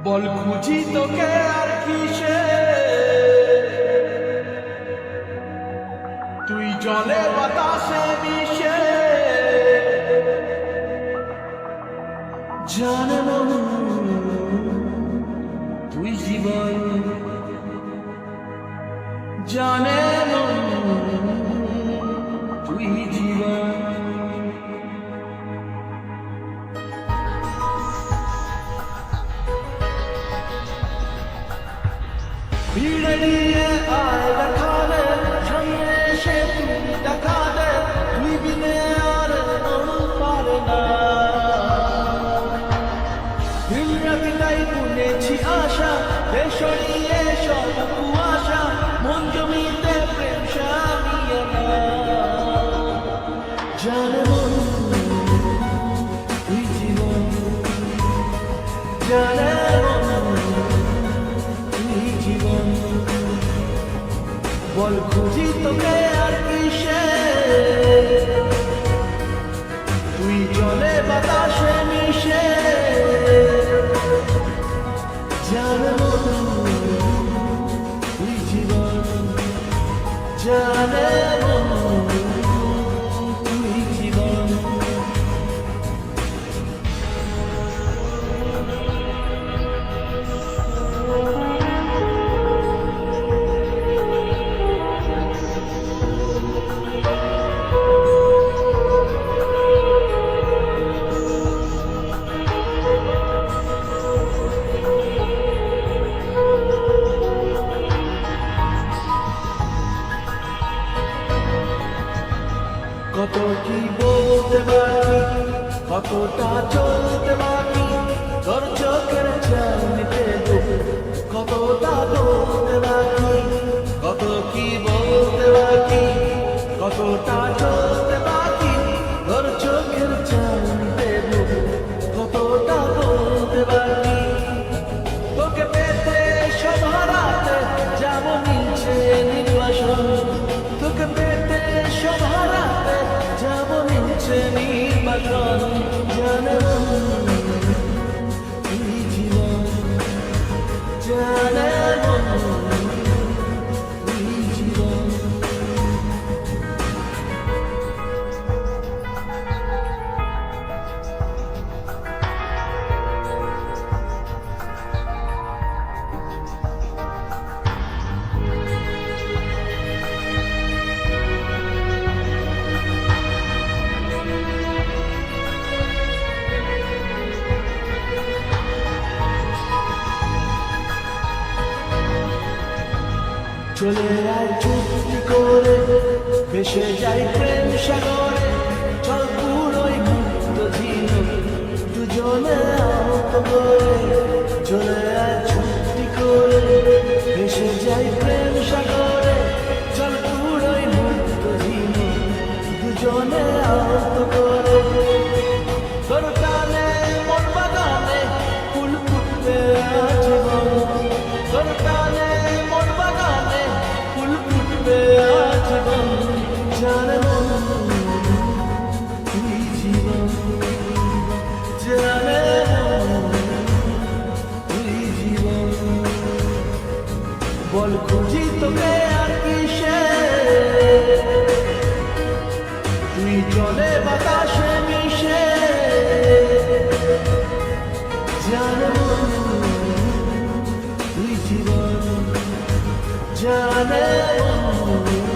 বল খুঁজি তোকে আর কিসে, তুই জলে বাতাসে মিশে। জানে মন তুই জীবন, জানে মন তুই জীবন। ভিড়ে নিয়ে আয় দেখা দে, সামনে এসে তুই দেখা দে, তুই বিনে আর মন পারে না। দিন রাতে তাই বুনেছি আশা, সরিয়ে সব কুয়াশা, মন জমিতে প্রেম সামিয়ে না। জানে মন তুই জীবন, জানে বল খুঁজি তোকে আর কিসে, তুই জলে বাতাসে মিশে। জানে মন তুই জীবন, জানে মন তুই জীবন। কত কি বলতে বাকি, কতটা চলতে বাকি, তোর চোখের চাউনিতে কতটা বলতে বাকি। কত কি বলতে বাকি, কতটা চলতে বাকি, তোর চোখের চাউনিতে কতটা বলতে বাকি। তোকে পেতে সব হারাতে যাবো নিচে নির্বাসন, তোকে পেতে সব হারাতে যাবো নিচে নির্বাসন। জানে মন তুই জীবন, জানে মন তুই জীবন। চলে আয় চুক্তি করে, ভেসে যাই প্রেম সাগরে, চল পুরোই মুক্ত ঝিল দুজনে আহত করে। চলে আয় চুক্তি করে, ভেসে যাই প্রেম সাগরে, চল পুরোই মুক্ত ঝিল দুজনে আহত করে। তোর টানে মোর বাগানে ফুল ফুটবে আজীবন, তোর টানে মোর বাগানে ফুল ফুটবে আজীবন। জানে মন তুই জীবন, জানে মন তুই জীবন। বল খুঁজি তোকে আর কিসে, তুই জলে বাতাসে মিশে। জানে মন তুই জীবন, জানে মন